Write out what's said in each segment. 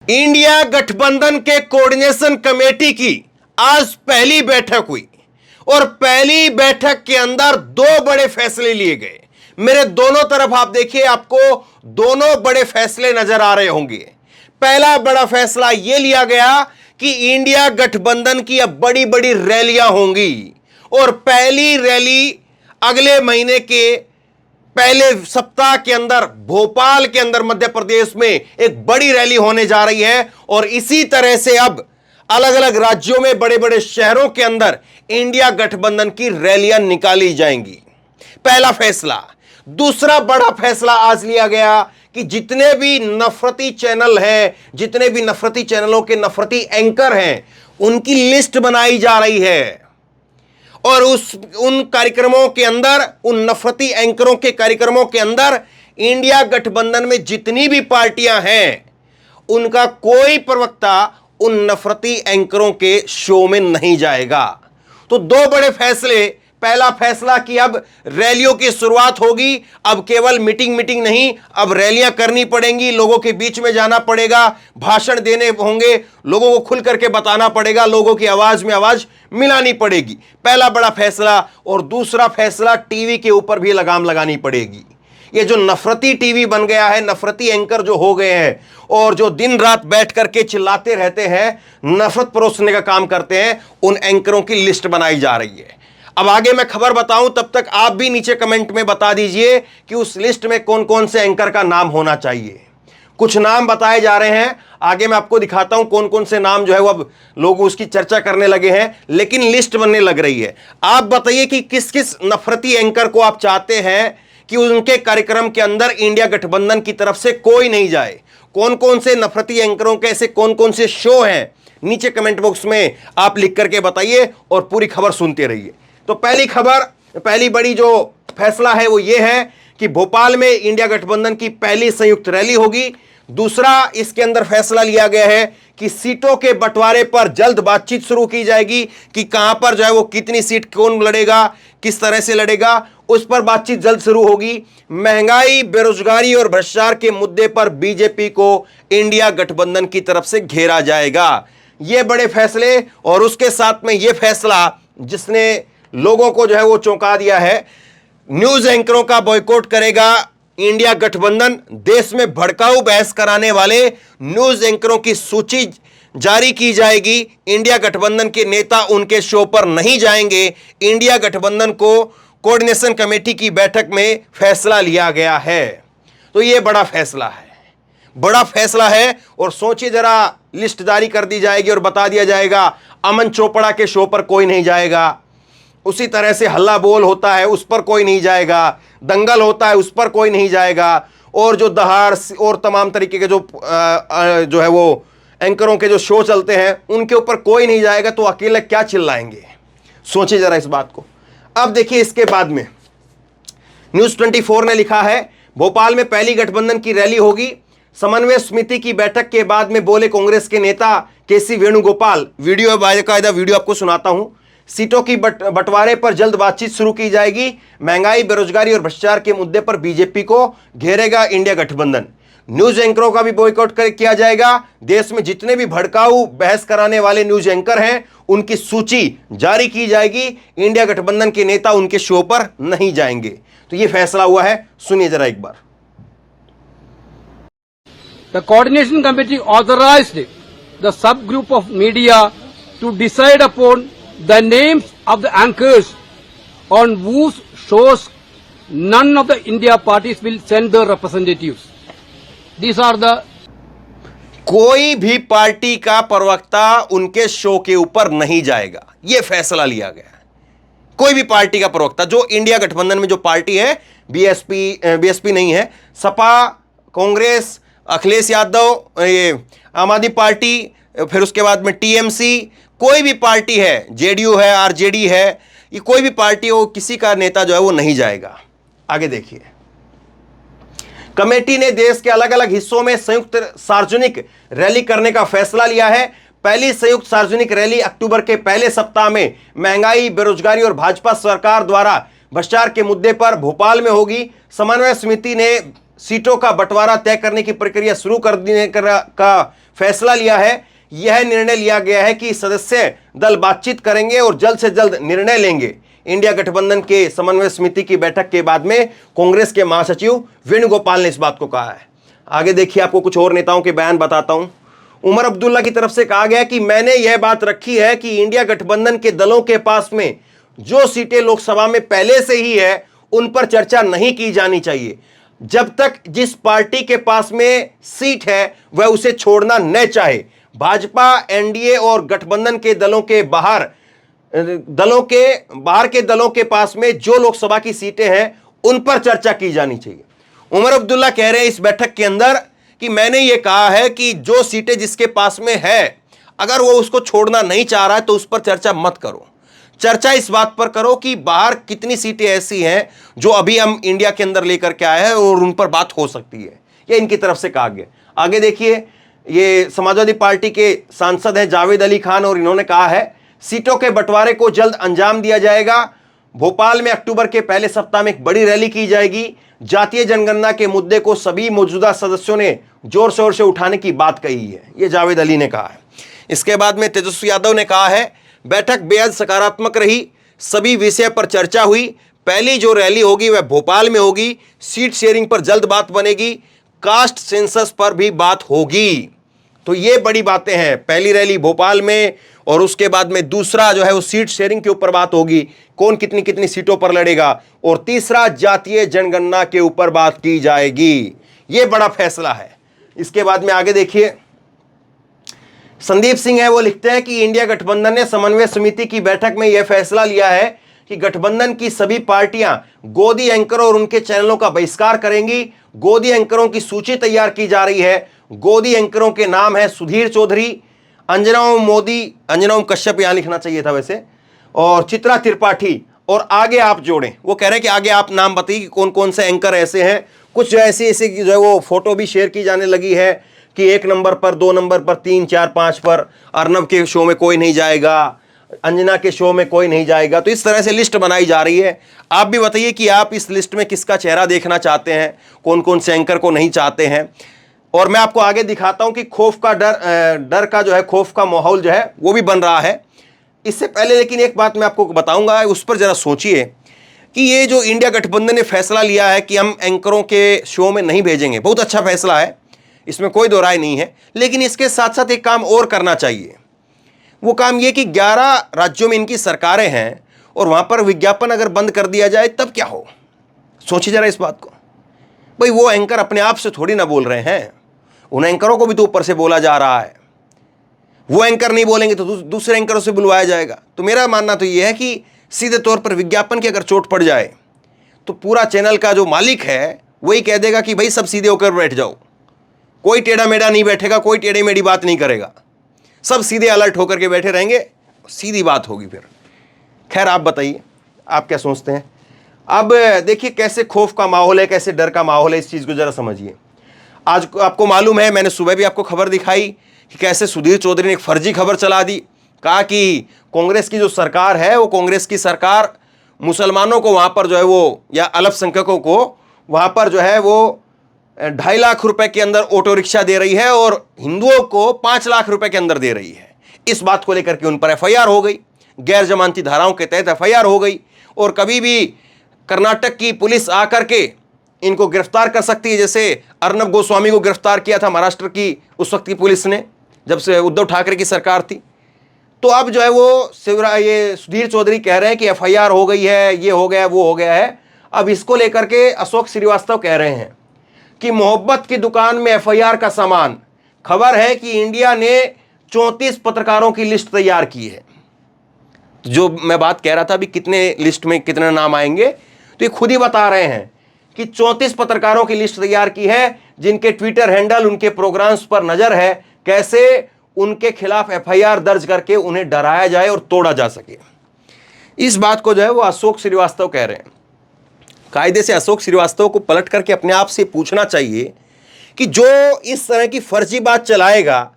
India गठबंधन के coordination committee की आज पहली बैठक हुई और पहली बैठक के अंदर दो बड़े फैसले लिए गए। मेरे दोनों तरफ आप देखिए, आपको दोनों बड़े फैसले नजर आ रहे होंगे। पहला बड़ा फैसला यह लिया गया कि इंडिया गठबंधन की अब बड़ी बड़ी रैलियां होंगी और पहली रैली अगले महीने के पहले सप्ताह के अंदर भोपाल के अंदर मध्य प्रदेश में एक बड़ी रैली होने जा रही है और इसी तरह से अब अलग अलग राज्यों में बड़े बड़े शहरों के अंदर इंडिया गठबंधन की रैलियां निकाली जाएंगी। पहला फैसला। दूसरा बड़ा फैसला आज लिया गया कि जितने भी नफरती चैनल हैं, जितने भी नफरती चैनलों के नफरती एंकर हैं, उनकी लिस्ट बनाई जा रही है और उन कार्यक्रमों के अंदर, उन नफरती एंकरों के कार्यक्रमों के अंदर इंडिया गठबंधन में जितनी भी पार्टियां हैं उनका कोई प्रवक्ता उन नफरती एंकरों के शो में नहीं जाएगा। तो दो बड़े फैसले। पहला फैसला कि अब रैलियों की शुरुआत होगी, अब केवल मीटिंग नहीं, अब रैलियां करनी पड़ेंगी, लोगों के बीच में जाना पड़ेगा, भाषण देने होंगे, लोगों को खुल करके बताना पड़ेगा, लोगों की आवाज में आवाज मिलानी पड़ेगी। पहला बड़ा फैसला। और दूसरा फैसला, टीवी के ऊपर भी लगाम लगानी पड़ेगी। ये जो नफरती टीवी बन गया है, नफरती एंकर जो हो गए हैं और जो दिन रात बैठ करके चिल्लाते रहते हैं, नफरत परोसने का काम करते हैं, उन एंकरों की लिस्ट बनाई जा रही है। अब आगे मैं खबर बताऊं, तब तक आप भी नीचे कमेंट में बता दीजिए कि उस लिस्ट में कौन कौन से एंकर का नाम होना चाहिए। कुछ नाम बताए जा रहे हैं, आगे मैं आपको दिखाता हूं कौन कौन से नाम जो है वो अब लोग उसकी चर्चा करने लगे हैं, लेकिन लिस्ट बनने लग रही है। आप बताइए कि किस किस नफरती एंकर को आप चाहते हैं कि उनके कार्यक्रम के अंदर इंडिया गठबंधन की तरफ से कोई नहीं जाए। कौन कौन से नफरती एंकरों के ऐसे कौन कौन से शो हैं, नीचे कमेंट बॉक्स में आप लिख करके बताइए और पूरी खबर सुनते रहिए। तो पहली खबर, पहली बड़ी जो फैसला है वो ये है कि भोपाल में इंडिया गठबंधन की पहली संयुक्त रैली होगी। दूसरा, इसके अंदर फैसला लिया गया है कि सीटों के बंटवारे पर जल्द बातचीत शुरू की जाएगी कि कहां पर जो है वो कितनी सीट कौन लड़ेगा, किस तरह से लड़ेगा, उस पर बातचीत जल्द शुरू होगी। महंगाई, बेरोजगारी और भ्रष्टाचार के मुद्दे पर बीजेपी को इंडिया गठबंधन की तरफ से घेरा जाएगा। ये बड़े फैसले। और उसके साथ में ये फैसला जिसने लोगों को जो है वो चौंका दिया है, न्यूज एंकरों का बॉयकॉट करेगा इंडिया गठबंधन। देश में भड़काऊ बहस कराने वाले न्यूज एंकरों की सूची जारी की जाएगी। इंडिया गठबंधन के नेता उनके शो पर नहीं जाएंगे। इंडिया गठबंधन को कोऑर्डिनेशन कमेटी की बैठक में फैसला लिया गया है। तो यह बड़ा फैसला है, बड़ा फैसला है। और सोचिए जरा, लिस्ट जारी कर दी जाएगी और बता दिया जाएगा अमन चोपड़ा के शो पर कोई नहीं जाएगा, उसी तरह से हल्ला बोल होता है उस पर कोई नहीं जाएगा, दंगल होता है उस पर कोई नहीं जाएगा, और जो दहाड़ और तमाम तरीके के जो है वो एंकरों के जो शो चलते हैं उनके ऊपर कोई नहीं जाएगा। तो अकेले क्या चिल्लाएंगे, सोचिए जरा इस बात को। अब देखिए, इसके बाद में न्यूज़ 24 ने लिखा है, भोपाल में पहली गठबंधन की रैली होगी। समन्वय समिति की बैठक के बाद में बोले कांग्रेस के नेता केसी वेणुगोपाल। वीडियो बाकायदा वीडियो आपको सुनाता हूं। सीटों की बंटवारे पर जल्द बातचीत शुरू की जाएगी। महंगाई, बेरोजगारी और भ्रष्टाचार के मुद्दे पर बीजेपी को घेरेगा इंडिया गठबंधन। न्यूज एंकरों का भी बॉयकॉट किया जाएगा। देश में जितने भी भड़काऊ बहस कराने वाले न्यूज एंकर हैं उनकी सूची जारी की जाएगी। इंडिया गठबंधन के नेता उनके शो पर नहीं जाएंगे। तो यह फैसला हुआ है, सुनिए जरा एक बार। The coordination committee authorized the subgroup of media to decide upon the names of the anchors on whose shows none of the India parties will send their representatives. These are the कोई भी party का प्रवक्ता उनके show के ऊपर नहीं जाएगा, यह फैसला लिया गया है। कोई भी पार्टी का प्रवक्ता, जो इंडिया गठबंधन में जो पार्टी है, बीएसपी नहीं है, सपा, कांग्रेस, अखिलेश यादव, ये आम आदमी पार्टी, फिर उसके बाद में टीएमसी, कोई भी पार्टी है, जेडीयू है, आरजेडी है, ये कोई भी पार्टी हो, किसी का नेता जो है वो नहीं जाएगा। आगे देखिए, कमेटी ने देश के अलग अलग हिस्सों में संयुक्त सार्वजनिक रैली करने का फैसला लिया है। पहली संयुक्त सार्वजनिक रैली अक्टूबर के पहले सप्ताह में महंगाई, बेरोजगारी और भाजपा सरकार द्वारा भ्रष्टाचार के मुद्दे पर भोपाल में होगी। समन्वय समिति ने सीटों का बंटवारा तय करने की प्रक्रिया शुरू कर देने का फैसला लिया है, यह निर्णय लिया गया है कि सदस्य दल बातचीत करेंगे और जल्द से जल्द निर्णय लेंगे। इंडिया गठबंधन के समन्वय समिति की बैठक के बाद में कांग्रेस के महासचिव वेणुगोपाल ने इस बात को कहा है। आगे देखिए, आपको कुछ और नेताओं के बयान बताता हूं। उमर अब्दुल्ला की तरफ से कहा गया कि मैंने यह बात रखी है कि इंडिया गठबंधन के दलों के पास में जो सीटें लोकसभा में पहले से ही है उन पर चर्चा नहीं की जानी चाहिए। जब तक जिस पार्टी के पास में सीट है वह उसे छोड़ना न चाहे। भाजपा, एनडीए और गठबंधन के दलों के बाहर के दलों के पास में जो लोकसभा की सीटें हैं उन पर चर्चा की जानी चाहिए। उमर अब्दुल्ला कह रहे हैं इस बैठक के अंदर कि मैंने ये कहा है कि जो सीटें जिसके पास में है अगर वो उसको छोड़ना नहीं चाह रहा है तो उस पर चर्चा मत करो। चर्चा इस बात पर करो कि बाहर कितनी सीटें ऐसी हैं जो अभी हम इंडिया के अंदर लेकर के आए हैं और उन पर बात हो सकती है। ये इनकी तरफ से कहा गया। आगे देखिए, ये समाजवादी पार्टी के सांसद हैं जावेद अली खान और इन्होंने कहा है सीटों के बंटवारे को जल्द अंजाम दिया जाएगा। भोपाल में अक्टूबर के पहले सप्ताह में एक बड़ी रैली की जाएगी। जातीय जनगणना के मुद्दे को सभी मौजूदा सदस्यों ने जोर शोर से उठाने की बात कही है, ये जावेद अली ने कहा है। इसके बाद में तेजस्वी यादव ने कहा है बैठक बेहद सकारात्मक रही, सभी विषय पर चर्चा हुई। पहली जो रैली होगी वह भोपाल में होगी। सीट शेयरिंग पर जल्द बात बनेगी, कास्ट सेंसस पर भी बात होगी। तो ये बड़ी बातें हैं। पहली रैली भोपाल में और उसके बाद में दूसरा जो है वो सीट शेयरिंग के ऊपर बात होगी, कौन कितनी कितनी सीटों पर लड़ेगा, और तीसरा जातीय जनगणना के ऊपर बात की जाएगी। ये बड़ा फैसला है। इसके बाद में आगे देखिए, संदीप सिंह है वो लिखते हैं कि इंडिया गठबंधन ने समन्वय समिति की बैठक में यह फैसला लिया है कि गठबंधन की सभी पार्टियां गोदी एंकरों और उनके चैनलों का बहिष्कार करेंगी। गोदी एंकरों की सूची तैयार की जा रही है। गोदी एंकरों के नाम है सुधीर चौधरी, अंजना कश्यप यहां लिखना चाहिए था वैसे, और चित्रा त्रिपाठी, और आगे आप जोड़ें। वो कह रहे हैं कि आगे आप नाम बताइए कि कौन कौन से एंकर ऐसे हैं। कुछ जो ऐसे जो है वो फोटो भी शेयर की जाने लगी है कि 1 नंबर पर, 2 नंबर पर, 3, 4, 5 पर अर्नब के शो में कोई नहीं जाएगा, अंजना के शो में कोई नहीं जाएगा। तो इस तरह से लिस्ट बनाई जा रही है। आप भी बताइए कि आप इस लिस्ट में किसका चेहरा देखना चाहते हैं, कौन कौन से एंकर को नहीं चाहते हैं। और मैं आपको आगे दिखाता हूं कि खौफ का डर का जो है खौफ का माहौल जो है वो भी बन रहा है। इससे पहले लेकिन एक बात मैं आपको बताऊंगा, उस पर जरा सोचिए कि ये जो इंडिया गठबंधन ने फैसला लिया है कि हम एंकरों के शो में नहीं भेजेंगे, बहुत अच्छा फैसला है, इसमें कोई दो राय नहीं है। लेकिन इसके साथ साथ एक काम और करना चाहिए। वो काम ये कि 11 राज्यों में इनकी सरकारें हैं और वहाँ पर विज्ञापन अगर बंद कर दिया जाए तब क्या हो। सोचिए जरा इस बात को। भाई वो एंकर अपने आप से थोड़ी ना बोल रहे हैं, उन एंकरों को भी तो ऊपर से बोला जा रहा है। वो एंकर नहीं बोलेंगे तो दूसरे एंकरों से बुलवाया जाएगा। तो मेरा मानना तो ये है कि सीधे तौर पर विज्ञापन की अगर चोट पड़ जाए तो पूरा चैनल का जो मालिक है वही कह देगा कि भाई सब सीधे होकर बैठ जाओ, कोई टेढ़ा मेढ़ा नहीं बैठेगा, कोई टेढ़ी मेढ़ी बात नहीं करेगा, सब सीधे अलर्ट होकर के बैठे रहेंगे, सीधी बात होगी फिर। खैर आप बताइए आप क्या सोचते हैं। अब देखिए कैसे खौफ का माहौल है, कैसे डर का माहौल है, इस चीज़ को ज़रा समझिए। आज आपको मालूम है, मैंने सुबह भी आपको खबर दिखाई कि कैसे सुधीर चौधरी ने एक फर्जी खबर चला दी। कहा कि कांग्रेस की जो सरकार है वो कांग्रेस की सरकार मुसलमानों को वहाँ पर जो है वो, या अल्पसंख्यकों को वहाँ पर जो है वो 2.5 लाख रुपए के अंदर ऑटो रिक्शा दे रही है और हिंदुओं को 5 लाख रुपए के अंदर दे रही है। इस बात को लेकर के उन पर एफआईआर हो गई, गैर जमानती धाराओं के तहत एफआईआर हो गई। और कभी भी कर्नाटक की पुलिस आकर के इनको गिरफ्तार कर सकती है, जैसे अर्नब गोस्वामी को गिरफ्तार किया था महाराष्ट्र की उस वक्त की पुलिस ने, जब से उद्धव ठाकरे की सरकार थी। तो अब जो है वो ये सुधीर चौधरी कह रहे हैं कि एफआईआर हो गई है, ये हो गया, वो हो गया है। अब इसको लेकर के अशोक श्रीवास्तव कह रहे हैं कि मोहब्बत की दुकान में एफआईआर का सामान। खबर है कि इंडिया ने 34 पत्रकारों की लिस्ट तैयार की है। जो मैं बात कह रहा था अभी कितने लिस्ट में कितने नाम आएंगे, तो ये खुद ही बता रहे हैं कि 34 पत्रकारों की लिस्ट तैयार की है जिनके ट्विटर हैंडल, उनके प्रोग्राम्स पर नजर है, कैसे उनके खिलाफ एफआईआर दर्ज करके उन्हें डराया जाए और तोड़ा जा सके। इस बात को जो है वो अशोक श्रीवास्तव कह रहे हैं। कायदे से अशोक श्रीवास्तव को पलट करके अपने आप से पूछना चाहिए कि जो इस तरह की फर्जी बात चलाएगा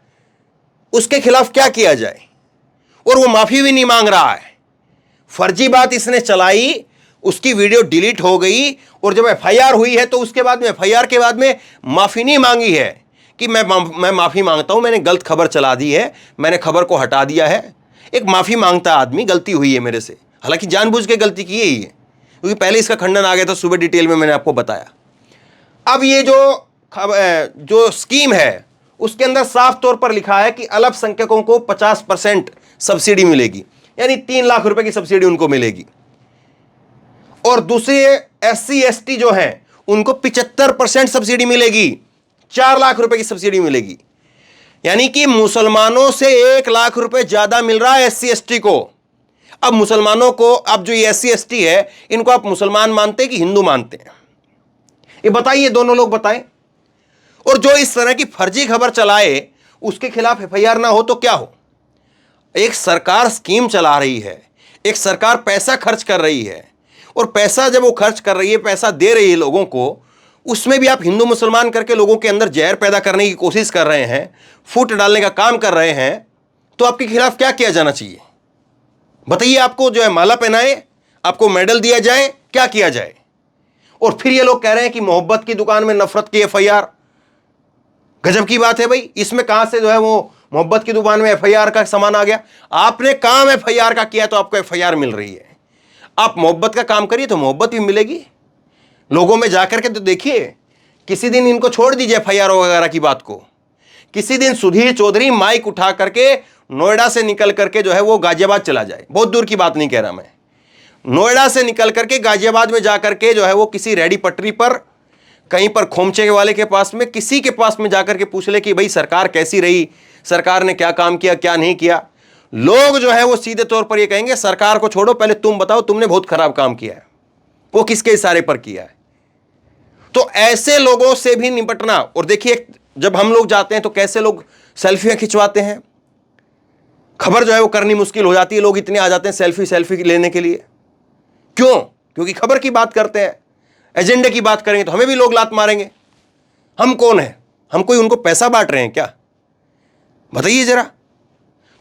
उसके खिलाफ क्या किया जाए। और वो माफी भी नहीं मांग रहा है। फर्जी बात इसने चलाई, उसकी वीडियो डिलीट हो गई, और जब एफआईआर हुई है तो उसके बाद में एफआईआर के बाद में माफी नहीं मांगी है कि मैं माफ़ी मांगता हूं, मैंने गलत खबर चला दी है, मैंने खबर को हटा दिया है। एक माफ़ी मांगता आदमी, गलती हुई है मेरे से, हालांकि जानबूझ के गलती की ही है, क्योंकि पहले इसका खंडन आ गया था, सुबह डिटेल में मैंने आपको बताया। अब ये जो स्कीम है उसके अंदर साफ तौर पर लिखा है कि अल्पसंख्यकों को 50% सब्सिडी मिलेगी, यानी 3 लाख रुपए की सब्सिडी उनको मिलेगी। और दूसरे SC ST जो है उनको 75% सब्सिडी मिलेगी, 4 लाख रुपए की सब्सिडी मिलेगी। यानी कि मुसलमानों से 1 लाख रुपए ज्यादा मिल रहा है SC ST को। अब मुसलमानों को, अब जो ये SC ST है, इनको आप मुसलमान मानते हैं कि हिंदू मानते हैं? ये बताइए, दोनों लोग बताएं। और जो इस तरह की फर्जी खबर चलाए उसके खिलाफ FIR ना हो तो क्या हो? एक सरकार स्कीम चला रही है, एक सरकार पैसा खर्च कर रही है, और पैसा जब वो खर्च कर रही है, पैसा दे रही है लोगों को, उसमें भी आप हिंदू मुसलमान करके लोगों के अंदर जहर पैदा करने की कोशिश कर रहे हैं, फूट डालने का काम कर रहे हैं, तो आपके खिलाफ क्या किया जाना चाहिए? बताइए। आपको जो है माला पहनाए, आपको मेडल दिया जाए, क्या किया जाए? और फिर ये लोग कह रहे हैं कि मोहब्बत की दुकान में नफरत की FIR। गजब की बात है भाई, इसमें कहां से जो है वो मोहब्बत की दुकान में FIR का सामान आ गया? आपने काम FIR का किया तो आपको FIR मिल रही है। आप मोहब्बत का काम करिए तो मोहब्बत भी मिलेगी। लोगों में जाकर के तो देखिए, किसी दिन इनको छोड़ दीजिए FIR वगैरह की बात को। किसी दिन सुधीर चौधरी माइक उठा करके नोएडा से निकल करके जो है वो गाजियाबाद चला जाए, बहुत दूर की बात नहीं कह रहा मैं, नोएडा से निकल करके गाजियाबाद में जाकर के जो है वो किसी रेडी पटरी पर, कहीं पर खोमचे वाले के पास में, किसी के पास में जाकर के पूछ ले कि भाई सरकार कैसी रही, सरकार ने क्या काम किया, क्या नहीं किया। लोग जो है वो सीधे तौर पर ये कहेंगे सरकार को छोड़ो, पहले तुम बताओ तुमने बहुत खराब काम किया है, वो किसके इशारे पर किया है। तो ऐसे लोगों से भी निपटना। और देखिए, जब हम लोग जाते हैं तो कैसे लोग सेल्फियां खिंचवाते हैं, खबर जो है वो करनी मुश्किल हो जाती है, लोग इतने आ जाते हैं सेल्फी लेने के लिए। क्यों? क्योंकि खबर की बात करते हैं, एजेंडे की बात करेंगे तो हमें भी लोग लात मारेंगे। हम कौन है? हम कोई उनको पैसा बांट रहे हैं क्या? बताइए जरा।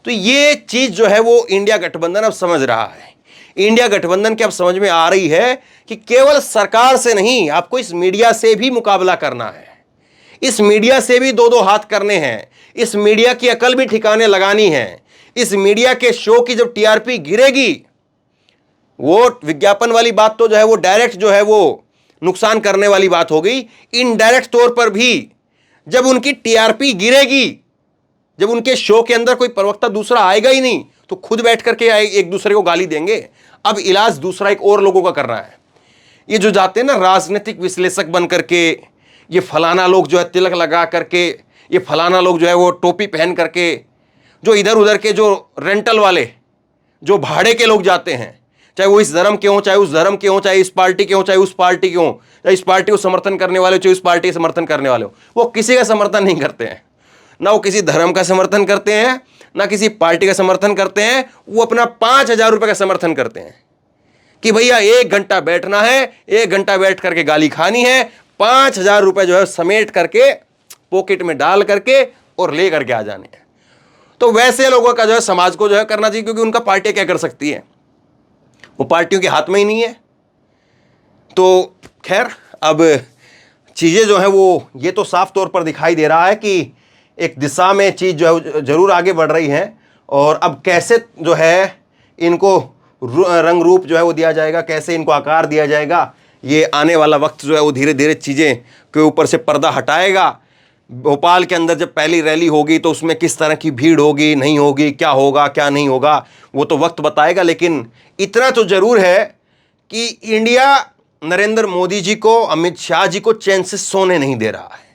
तो ये चीज जो है वो इंडिया गठबंधन अब समझ रहा है। इंडिया गठबंधन की अब समझ में आ रही है कि केवल सरकार से नहीं, आपको इस मीडिया से भी मुकाबला करना है, इस मीडिया से भी दो हाथ करने हैं, इस मीडिया की अकल भी ठिकाने लगानी है। इस मीडिया के शो की जब TRP गिरेगी, वो विज्ञापन वाली बात तो जो है वो डायरेक्ट जो है वो नुकसान करने वाली बात हो गई। इनडायरेक्ट तौर पर भी जब उनकी TRP गिरेगी, जब उनके शो के अंदर कोई प्रवक्ता दूसरा आएगा ही नहीं, तो खुद बैठ करके एक दूसरे को गाली देंगे। अब इलाज दूसरा एक और लोगों का करना है। ये जो जाते हैं ना राजनीतिक विश्लेषक बन करके, ये फलाना लोग जो है तिलक लगा करके, ये फलाना लोग जो है वो टोपी पहन करके, जो इधर उधर के जो रेंटल वाले, जो भाड़े के लोग जाते हैं, चाहे वो इस धर्म के हों, चाहे उस धर्म के हों, चाहे इस पार्टी के हों, चाहे उस पार्टी के हों, चाहे इस पार्टी को समर्थन करने वाले, चाहे उस पार्टी का समर्थन करने वाले हो, वो किसी का समर्थन नहीं करते हैं। ना वो किसी धर्म का समर्थन करते हैं, ना किसी पार्टी का समर्थन करते हैं। वो अपना 5,000 रुपये का समर्थन करते हैं कि भैया 1 घंटा बैठना है, 1 घंटा बैठ करके गाली खानी है, 5,000 रुपये जो है समेट करके पॉकेट में डाल करके और ले करके आ जाने हैं। तो वैसे लोगों का जो है समाज को जो है करना चाहिए, क्योंकि उनका पार्टी क्या कर सकती है, वो पार्टियों के हाथ में ही नहीं है। तो खैर, अब चीज़ें जो है वो ये तो साफ तौर पर दिखाई दे रहा है कि एक दिशा में चीज़ जो है जरूर आगे बढ़ रही है। और अब कैसे जो है इनको रंग रूप जो है वो दिया जाएगा, कैसे इनको आकार दिया जाएगा, ये आने वाला वक्त जो है वो धीरे धीरे चीज़ें के ऊपर से पर्दा हटाएगा। भोपाल के अंदर जब पहली रैली होगी तो उसमें किस तरह की भीड़ होगी, नहीं होगी, क्या होगा क्या नहीं होगा, वो तो वक्त बताएगा। लेकिन इतना तो जरूर है कि इंडिया नरेंद्र मोदी जी को, अमित शाह जी को चैन से सोने नहीं दे रहा है।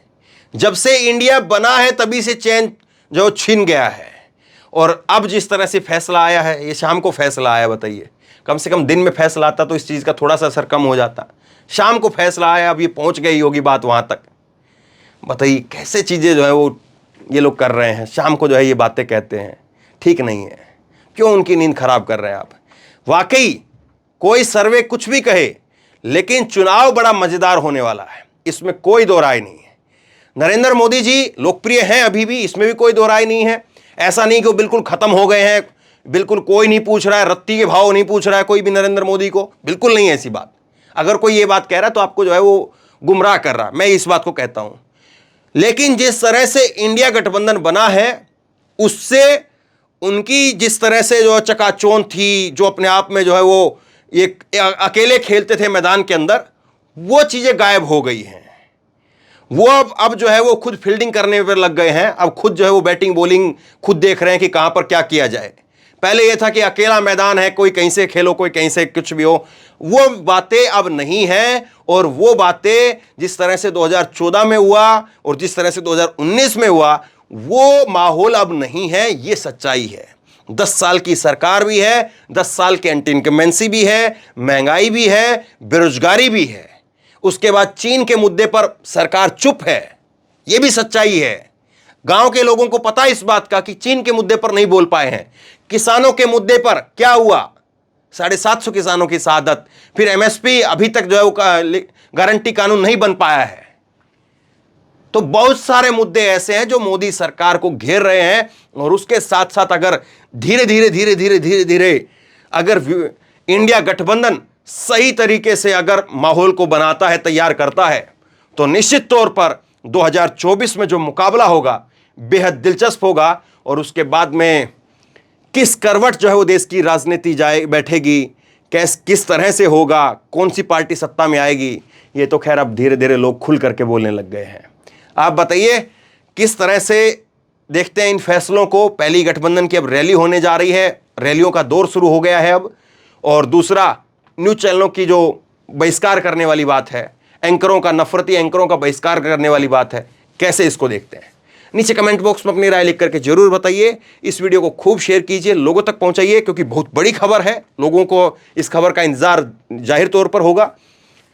जब से इंडिया बना है तभी से चैन जो छीन गया है। और अब जिस तरह से फैसला आया है, ये शाम को फैसला आया, बताइए, कम से कम दिन में फैसला आता तो इस चीज़ का थोड़ा सा असर कम हो जाता। शाम को फैसला आया, अब ये पहुंच गई होगी बात वहां तक। बताइए कैसे चीज़ें जो है वो ये लोग कर रहे हैं, शाम को जो है ये बातें कहते हैं, ठीक नहीं है। क्यों उनकी नींद खराब कर रहे हैं आप? वाकई कोई सर्वे कुछ भी कहे, लेकिन चुनाव बड़ा मजेदार होने वाला है, इसमें कोई दो राय नहीं है। नरेंद्र मोदी जी लोकप्रिय हैं अभी भी, इसमें भी कोई दो राय नहीं है। ऐसा नहीं कि वो बिल्कुल खत्म हो गए हैं, बिल्कुल कोई नहीं पूछ रहा है, रत्ती के भाव नहीं पूछ रहा है कोई भी नरेंद्र मोदी को, बिल्कुल नहीं है ऐसी बात। अगर कोई ये बात कह रहा है तो आपको जो है वो गुमराह कर रहा है, मैं इस बात को कहता हूं। लेकिन जिस तरह से इंडिया गठबंधन बना है उससे उनकी जिस तरह से जो चकाचौंध थी, जो अपने आप में जो है वो एक अकेले खेलते थे मैदान के अंदर, वो चीजें गायब हो गई हैं। वो अब जो है वो खुद फील्डिंग करने पर लग गए हैं। अब खुद जो है वो बैटिंग बॉलिंग खुद देख रहे हैं कि कहां पर क्या किया जाए। पहले यह था कि अकेला मैदान है, कोई कहीं से खेलो, कोई कहीं से कुछ भी हो, वो बातें अब नहीं है। और वो बातें जिस तरह से 2014 में हुआ और जिस तरह से 2019 में हुआ, वो माहौल अब नहीं है। ये सच्चाई है। 10 साल की सरकार भी है, 10 साल की एंटी इनकम्बेंसी भी है, महंगाई भी है, बेरोजगारी भी है। उसके बाद चीन के मुद्दे पर सरकार चुप है, यह भी सच्चाई है। गांव के लोगों को पता है इस बात का कि चीन के मुद्दे पर नहीं बोल पाए हैं। किसानों के मुद्दे पर क्या हुआ? 750 किसानों की शहादत। फिर एमएसपी अभी तक जो है वो गारंटी कानून नहीं बन पाया है। तो बहुत सारे मुद्दे ऐसे हैं जो मोदी सरकार को घेर रहे हैं। और उसके साथ साथ अगर धीरे धीरे अगर इंडिया गठबंधन सही तरीके से अगर माहौल को बनाता है, तैयार करता है, तो निश्चित तौर पर 2024 में जो मुकाबला होगा बेहद दिलचस्प होगा। और उसके बाद में किस करवट जो है वो देश की राजनीति जाए बैठेगी, किस तरह से होगा, कौन सी पार्टी सत्ता में आएगी, ये तो खैर अब धीरे धीरे लोग खुल करके बोलने लग गए हैं। आप बताइए किस तरह से देखते हैं इन फैसलों को। पहली गठबंधन की अब रैली होने जा रही है, रैलियों का दौर शुरू हो गया है अब। और दूसरा, न्यूज चैनलों की जो बहिष्कार करने वाली बात है, एंकरों का, नफरती एंकरों का बहिष्कार करने वाली बात है, कैसे इसको देखते हैं? नीचे कमेंट बॉक्स में अपनी राय लिख करके जरूर बताइए। इस वीडियो को खूब शेयर कीजिए, लोगों तक पहुंचाइए, क्योंकि बहुत बड़ी खबर है। लोगों को इस खबर का इंतजार जाहिर तौर पर होगा।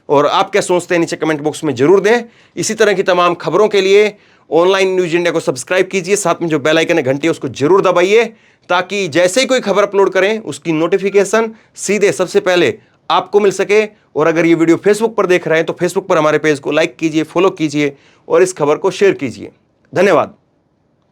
और आप क्या सोचते हैं नीचे कमेंट बॉक्स में जरूर दें। इसी तरह की तमाम खबरों के लिए ऑनलाइन न्यूज इंडिया को सब्सक्राइब कीजिए, साथ में जो बेल आइकन है घंटी है उसको जरूर दबाइए, ताकि जैसे ही कोई खबर अपलोड करें उसकी नोटिफिकेशन सीधे सबसे पहले आपको मिल सके। और अगर ये वीडियो फेसबुक पर देख रहे हैं तो फेसबुक पर हमारे पेज को लाइक कीजिए, फॉलो कीजिए और इस खबर को शेयर कीजिए। धन्यवाद।